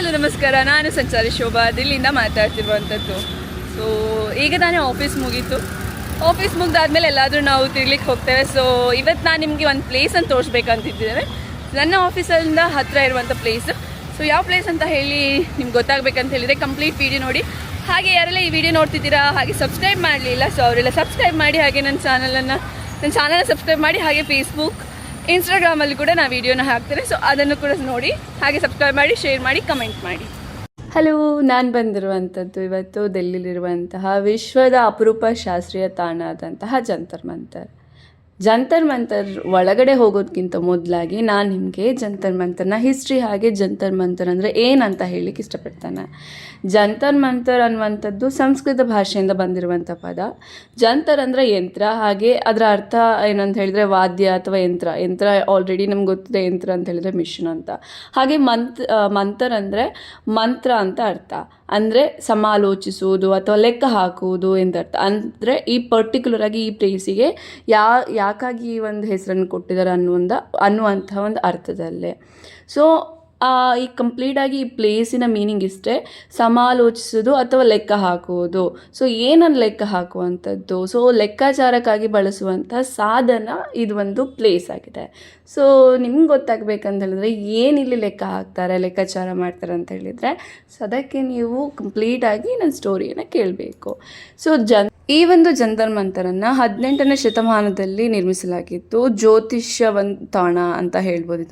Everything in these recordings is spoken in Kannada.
ಹಲೋ ನಮಸ್ಕಾರ, ನಾನು ಸಂಚಾರಿ ಶೋಭಾ ದಿಲ್ಲಿಂದ ಮಾತಾಡ್ತಿರುವಂಥದ್ದು. ಸೊ ಈಗ ತಾನೇ ಆಫೀಸ್ ಮುಗೀತು. ಆಫೀಸ್ ಮುಗ್ದಾದ್ಮೇಲೆ ಎಲ್ಲಾದರೂ ನಾವು ತಿರ್ಲಿಕ್ಕೆ ಹೋಗ್ತೇವೆ. ಸೊ ಇವತ್ತು ನಾನು ನಿಮಗೆ ಒಂದು ಪ್ಲೇಸನ್ನು ತೋರಿಸ್ಬೇಕಂತಿದ್ದೇವೆ. ನನ್ನ ಆಫೀಸಲ್ಲಿಂದ ಹತ್ತಿರ ಇರುವಂಥ ಪ್ಲೇಸ್. ಸೊ ಯಾವ ಪ್ಲೇಸ್ ಅಂತ ಹೇಳಿ ನಿಮ್ಗೆ ಗೊತ್ತಾಗಬೇಕಂತ ಹೇಳಿದರೆ ಕಂಪ್ಲೀಟ್ ವೀಡಿಯೋ ನೋಡಿ. ಹಾಗೆ ಯಾರೆಲ್ಲ ಈ ವಿಡಿಯೋ ನೋಡ್ತಿದ್ದೀರಾ ಹಾಗೆ ಸಬ್ಸ್ಕ್ರೈಬ್ ಮಾಡಲಿಲ್ಲ, ಸೊ ಅವರೆಲ್ಲ ಸಬ್ಸ್ಕ್ರೈಬ್ ಮಾಡಿ. ಹಾಗೆ ನನ್ನ ಚಾನಲ್ನ ಸಬ್ಸ್ಕ್ರೈಬ್ ಮಾಡಿ. ಹಾಗೆ ಫೇಸ್ಬುಕ್, ಇನ್ಸ್ಟಾಗ್ರಾಮಲ್ಲಿ ಕೂಡ ನಾನು ವೀಡಿಯೋನ ಹಾಕ್ತೇನೆ. ಸೊ ಅದನ್ನು ಕೂಡ ನೋಡಿ. ಹಾಗೆ ಸಬ್ಸ್ಕ್ರೈಬ್ ಮಾಡಿ, ಶೇರ್ ಮಾಡಿ, ಕಮೆಂಟ್ ಮಾಡಿ. ಹಲೋ, ನಾನು ಬಂದಿರುವಂಥದ್ದು ಇವತ್ತು ಡೆಲ್ಲಿಲಿರುವಂತಹ ವಿಶ್ವದ ಅಪರೂಪ ಶಾಸ್ತ್ರೀಯ ತಾಣ ಆದಂತಹ ಜಂತರ್ ಮಂತರ್ ಒಳಗಡೆ ಹೋಗೋದಕ್ಕಿಂತ ಮೊದಲಾಗಿ ನಾನು ನಿಮಗೆ ಜಂತರ್ ಮಂತರ್ನ ಹಿಸ್ಟ್ರಿ ಹಾಗೆ ಜಂತರ್ ಮಂತರ್ ಅಂದರೆ ಏನಂತ ಹೇಳಲಿಕ್ಕೆ ಇಷ್ಟಪಡ್ತಾನೆ. ಜಂತರ್ ಮಂತರ್ ಅನ್ನುವಂಥದ್ದು ಸಂಸ್ಕೃತ ಭಾಷೆಯಿಂದ ಬಂದಿರುವಂಥ ಪದ. ಜಂತರ್ ಅಂದರೆ ಯಂತ್ರ, ಹಾಗೆ ಅದರ ಅರ್ಥ ಏನಂತ ಹೇಳಿದರೆ ವಾದ್ಯ ಅಥವಾ ಯಂತ್ರ ಆಲ್ರೆಡಿ ನಮ್ಗೆ ಗೊತ್ತಿದೆ. ಯಂತ್ರ ಅಂತ ಹೇಳಿದರೆ ಮಿಷನ್ ಅಂತ. ಹಾಗೆ ಮಂತರ್ ಅಂದರೆ ಮಂತ್ರ ಅಂತ ಅರ್ಥ. ಅಂದರೆ ಸಮಾಲೋಚಿಸುವುದು ಅಥವಾ ಲೆಕ್ಕ ಹಾಕುವುದು ಎಂದರ್ಥ. ಅಂದರೆ ಈ ಪರ್ಟಿಕ್ಯುಲರ್ ಆಗಿ ಈ ಪ್ಲೇಸಿಗೆ ಯಾಕಾಗಿ ಈ ಒಂದು ಹೆಸರನ್ನು ಕೊಟ್ಟಿದ್ದಾರೆ ಅನ್ನುವಂಥ ಒಂದು ಅರ್ಥದಲ್ಲೇ. ಸೊ ಈ ಕಂಪ್ಲೀಟಾಗಿ ಈ ಪ್ಲೇಸಿನ ಮೀನಿಂಗ್ ಇಷ್ಟೇ, ಸಮಾಲೋಚಿಸೋದು ಅಥವಾ ಲೆಕ್ಕ ಹಾಕುವುದು. ಸೊ ಏನನ್ನು ಲೆಕ್ಕ ಹಾಕುವಂಥದ್ದು, ಸೊ ಲೆಕ್ಕಾಚಾರಕ್ಕಾಗಿ ಬಳಸುವಂಥ ಸಾಧನ ಇದು ಒಂದು ಪ್ಲೇಸ್ ಆಗಿದೆ. ಸೊ ನಿಮ್ಗೆ ಗೊತ್ತಾಗಬೇಕಂತ ಹೇಳಿದ್ರೆ ಏನಿಲ್ಲಿ ಲೆಕ್ಕ ಹಾಕ್ತಾರೆ, ಲೆಕ್ಕಾಚಾರ ಮಾಡ್ತಾರೆ ಅಂತ ಹೇಳಿದರೆ, ಸೊ ಅದಕ್ಕೆ ನೀವು ಕಂಪ್ಲೀಟಾಗಿ ನನ್ನ ಸ್ಟೋರಿಯನ್ನು ಕೇಳಬೇಕು. ಸೊ ಈ ಒಂದು ಜಂತರ್ ಮಂತರನ್ನು 18ನೇ ಶತಮಾನದಲ್ಲಿ ನಿರ್ಮಿಸಲಾಗಿತ್ತು. ಜ್ಯೋತಿಷ್ಯ ತಾಣ ಅಂತ ಹೇಳ್ಬೋದು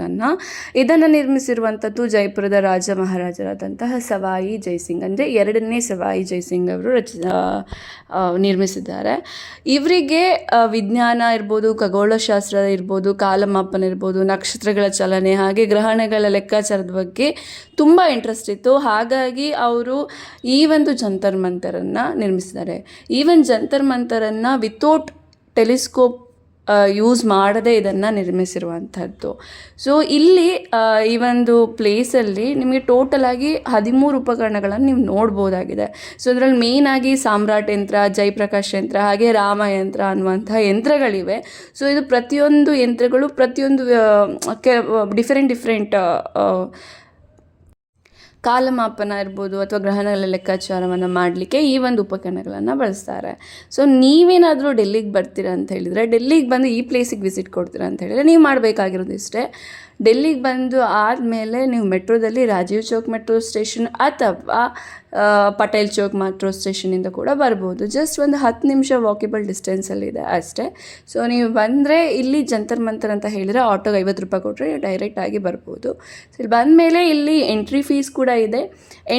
ಇದನ್ನು ನಿರ್ಮಿಸಿರುವಂಥದ್ದು ಜೈಪುರದ ರಾಜ ಮಹಾರಾಜರಾದಂತಹ ಸವಾಯಿ ಜೈಸಿಂಗ್, ಅಂದರೆ 2ನೇ ಸವಾಯಿ ಜೈಸಿಂಗ್ ಅವರು ನಿರ್ಮಿಸಿದ್ದಾರೆ. ಇವರಿಗೆ ವಿಜ್ಞಾನ ಇರ್ಬೋದು, ಖಗೋಳಶಾಸ್ತ್ರ ಇರ್ಬೋದು, ಕಾಲಮಾಪನ ಇರ್ಬೋದು, ನಕ್ಷತ್ರಗಳ ಚಲನೆ ಹಾಗೆ ಗ್ರಹಣಗಳ ಲೆಕ್ಕಾಚಾರದ ಬಗ್ಗೆ ತುಂಬ ಇಂಟ್ರೆಸ್ಟ್ ಇತ್ತು. ಹಾಗಾಗಿ ಅವರು ಈ ಒಂದು ಜಂತರ್ ಮಂತರನ್ನು ನಿರ್ಮಿಸಿದ್ದಾರೆ. ಜಂತರ್ ಮಂತರನ್ನು ವಿತೌಟ್ ಟೆಲಿಸ್ಕೋಪ್ ಯೂಸ್ ಮಾಡದೆ ಇದನ್ನು ನಿರ್ಮಿಸಿರುವಂಥದ್ದು. ಸೊ ಇಲ್ಲಿ ಈ ಒಂದು ಪ್ಲೇಸಲ್ಲಿ ನಿಮಗೆ ಟೋಟಲಾಗಿ 13 ಉಪಕರಣಗಳನ್ನು ನೀವು ನೋಡ್ಬೋದಾಗಿದೆ. ಸೊ ಅದರಲ್ಲಿ ಮೇಯ್ನಾಗಿ ಸಾಮ್ರಾಟ್ ಯಂತ್ರ, ಜಯಪ್ರಕಾಶ್ ಯಂತ್ರ ಹಾಗೆ ರಾಮಯಂತ್ರ ಅನ್ನುವಂಥ ಯಂತ್ರಗಳಿವೆ. ಸೊ ಇದು ಪ್ರತಿಯೊಂದು ಯಂತ್ರಗಳು ಪ್ರತಿಯೊಂದು ಡಿಫರೆಂಟ್ ಕಾಲಮಾಪನ ಇರ್ಬೋದು ಅಥವಾ ಗ್ರಹಣಗಳ ಲೆಕ್ಕಾಚಾರವನ್ನು ಮಾಡಲಿಕ್ಕೆ ಈ ಒಂದು ಉಪಕರಣಗಳನ್ನು ಬಳಸ್ತಾರೆ. ಸೊ ನೀವೇನಾದರೂ ಡೆಲ್ಲಿಗೆ ಬರ್ತೀರಾ ಅಂತ ಹೇಳಿದರೆ, ಡೆಲ್ಲಿಗೆ ಬಂದು ಈ ಪ್ಲೇಸಿಗೆ ವಿಸಿಟ್ ಕೊಡ್ತೀರಾ ಅಂತ ಹೇಳಿದರೆ ನೀವು ಮಾಡಬೇಕಾಗಿರೋದು ಇಷ್ಟೇ. ಡೆಲ್ಲಿಗೆ ಬಂದು ಆದಮೇಲೆ ನೀವು ಮೆಟ್ರೋದಲ್ಲಿ ರಾಜೀವ್ ಚೌಕ್ ಮೆಟ್ರೋ ಸ್ಟೇಷನ್ ಅಥವಾ ಪಟೇಲ್ ಚೌಕ್ ಮೆಟ್ರೋ ಸ್ಟೇಷನಿಂದ ಕೂಡ ಬರ್ಬೋದು. ಜಸ್ಟ್ ಒಂದು 10 ನಿಮಿಷ ವಾಕೇಬಲ್ ಡಿಸ್ಟೆನ್ಸಲ್ಲಿದೆ ಅಷ್ಟೇ. ಸೊ ನೀವು ಬಂದರೆ ಇಲ್ಲಿ ಜಂತರ್ ಮಂತರ್ ಅಂತ ಹೇಳಿದರೆ ಆಟೋಗೆ 50 ರೂಪಾಯಿ ಕೊಟ್ಟರೆ ಡೈರೆಕ್ಟಾಗಿ ಬರ್ಬೋದು. ಸೊ ಇಲ್ಲಿ ಬಂದಮೇಲೆ ಇಲ್ಲಿ ಎಂಟ್ರಿ ಫೀಸ್ ಕೂಡ ಇದೆ.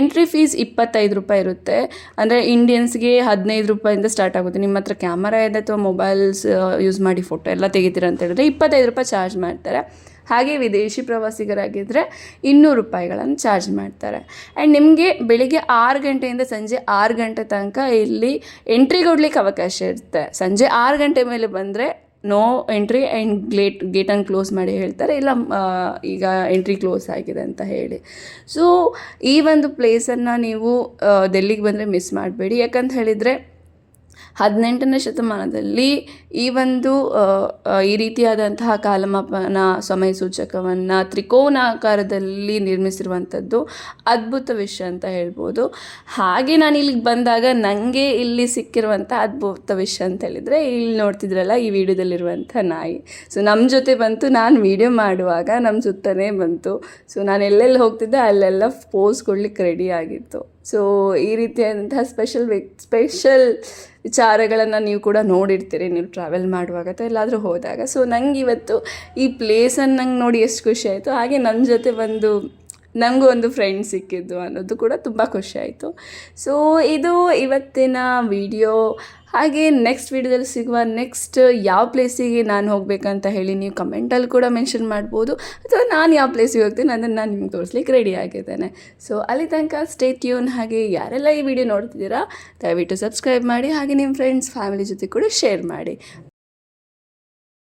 ಎಂಟ್ರಿ ಫೀಸ್ 25 ರೂಪಾಯಿ ಇರುತ್ತೆ. ಅಂದರೆ ಇಂಡಿಯನ್ಸ್ಗೆ 15 ರೂಪಾಯಿಂದ ಸ್ಟಾರ್ಟ್ ಆಗುತ್ತೆ. ನಿಮ್ಮ ಹತ್ರ ಕ್ಯಾಮರಾ ಇದೆ ಅಥವಾ ಮೊಬೈಲ್ಸ್ ಯೂಸ್ ಮಾಡಿ ಫೋಟೋ ಎಲ್ಲ ತೆಗಿತೀರ ಅಂತ ಹೇಳಿದ್ರೆ 25 ರೂಪಾಯಿ ಚಾರ್ಜ್ ಮಾಡ್ತಾರೆ. ಹಾಗೆ ವಿದೇಶಿ ಪ್ರವಾಸಿಗರಾಗಿದ್ದರೆ 200 ರೂಪಾಯಿಗಳನ್ನು ಚಾರ್ಜ್ ಮಾಡ್ತಾರೆ. ಆ್ಯಂಡ್ ನಿಮಗೆ ಬೆಳಿಗ್ಗೆ 6 ಗಂಟೆಯಿಂದ ಸಂಜೆ 6 ಗಂಟೆ ತನಕ ಇಲ್ಲಿ ಎಂಟ್ರಿ ಕೊಡಲಿಕ್ಕೆ ಅವಕಾಶ ಇರುತ್ತೆ. ಸಂಜೆ 6 ಗಂಟೆ ಮೇಲೆ ಬಂದರೆ ನೋ ಎಂಟ್ರಿ ಆ್ಯಂಡ್ ಗೇಟನ್ನು ಕ್ಲೋಸ್ ಮಾಡಿ ಹೇಳ್ತಾರೆ, ಇಲ್ಲ ಈಗ ಎಂಟ್ರಿ ಕ್ಲೋಸ್ ಆಗಿದೆ ಅಂತ ಹೇಳಿ. ಸೊ ಈ ಒಂದು ಪ್ಲೇಸನ್ನು ನೀವು ಡೆಲ್ಲಿಗೆ ಬಂದರೆ ಮಿಸ್ ಮಾಡಬೇಡಿ. ಯಾಕಂತ ಹೇಳಿದರೆ 18ನೇ ಶತಮಾನದಲ್ಲಿ ಈ ಒಂದು ಈ ರೀತಿಯಾದಂತಹ ಕಾಲಮಾಪನ ಸಮಯ ಸೂಚಕವನ್ನು ತ್ರಿಕೋನಾಕಾರದಲ್ಲಿ ನಿರ್ಮಿಸಿರುವಂಥದ್ದು ಅದ್ಭುತ ವಿಷಯ ಅಂತ ಹೇಳ್ಬೋದು. ಹಾಗೆ ನಾನು ಇಲ್ಲಿಗೆ ಬಂದಾಗ ನನಗೆ ಇಲ್ಲಿ ಸಿಕ್ಕಿರುವಂಥ ಅದ್ಭುತ ವಿಷಯ ಅಂತ ಹೇಳಿದರೆ, ಇಲ್ಲಿ ನೋಡ್ತಿದ್ರಲ್ಲ ಈ ವಿಡಿಯೋದಲ್ಲಿರುವಂಥ ನಾಯಿ. ಸೊ ನಮ್ಮ ಜೊತೆ ಬಂತು, ನಾನು ವಿಡಿಯೋ ಮಾಡುವಾಗ ನಮ್ಮ ಸುತ್ತನೇ ಬಂತು. ಸೊ ನಾನು ಎಲ್ಲೆಲ್ಲಿ ಹೋಗ್ತಿದ್ದೆ ಅಲ್ಲೆಲ್ಲ ಪೋಸ್ ಕೊಡ್ಲಿಕ್ಕೆ ರೆಡಿ ಆಗಿತ್ತು. ಸೊ ಈ ರೀತಿಯಾದಂತಹ ಸ್ಪೆಷಲ್ ವಿಚಾರಗಳನ್ನು ನೀವು ಕೂಡ ನೋಡಿರ್ತೀರಿ ನೀವು ಟ್ರಾವೆಲ್ ಮಾಡುವಾಗ ಅಥವಾ ಎಲ್ಲಾದರೂ ಹೋದಾಗ. ಸೊ ನಂಗೆ ಇವತ್ತು ಈ ಪ್ಲೇಸನ್ನು ನಂಗೆ ನೋಡಿ ಎಷ್ಟು ಖುಷಿ ಆಯಿತು. ಹಾಗೆ ನನ್ನ ಜೊತೆ ನನಗೂ ಒಂದು ಫ್ರೆಂಡ್ ಸಿಕ್ಕಿದ್ದು ಅನ್ನೋದು ಕೂಡ ತುಂಬ ಖುಷಿ ಆಯಿತು. ಸೊ ಇದು ಇವತ್ತಿನ ವಿಡಿಯೋ. ಹಾಗೆ ನೆಕ್ಸ್ಟ್ ವಿಡಿಯೋದಲ್ಲಿ ಸಿಗುವ ನೆಕ್ಸ್ಟ್ ಯಾವ ಪ್ಲೇಸಿಗೆ ನಾನು ಹೋಗಬೇಕಂತ ಹೇಳಿ ನೀವು ಕಮೆಂಟಲ್ಲಿ ಕೂಡ ಮೆನ್ಷನ್ ಮಾಡ್ಬೋದು, ಅಥವಾ ನಾನು ಯಾವ ಪ್ಲೇಸಿಗೆ ಹೋಗ್ತೀನಿ ಅದನ್ನು ನಾನು ನಿಮ್ಗೆ ತೋರಿಸ್ಲಿಕ್ಕೆ ರೆಡಿ ಆಗಿದ್ದೇನೆ. ಸೊ ಅಲ್ಲಿ ತನಕ ಸ್ಟೇ ಟ್ಯೂನ್. ಹಾಗೆ ಯಾರೆಲ್ಲ ಈ ವಿಡಿಯೋ ನೋಡ್ತಿದ್ದೀರಾ ದಯವಿಟ್ಟು ಸಬ್ಸ್ಕ್ರೈಬ್ ಮಾಡಿ. ಹಾಗೆ ನಿಮ್ಮ ಫ್ರೆಂಡ್ಸ್ ಫ್ಯಾಮಿಲಿ ಜೊತೆ ಕೂಡ ಶೇರ್ ಮಾಡಿ.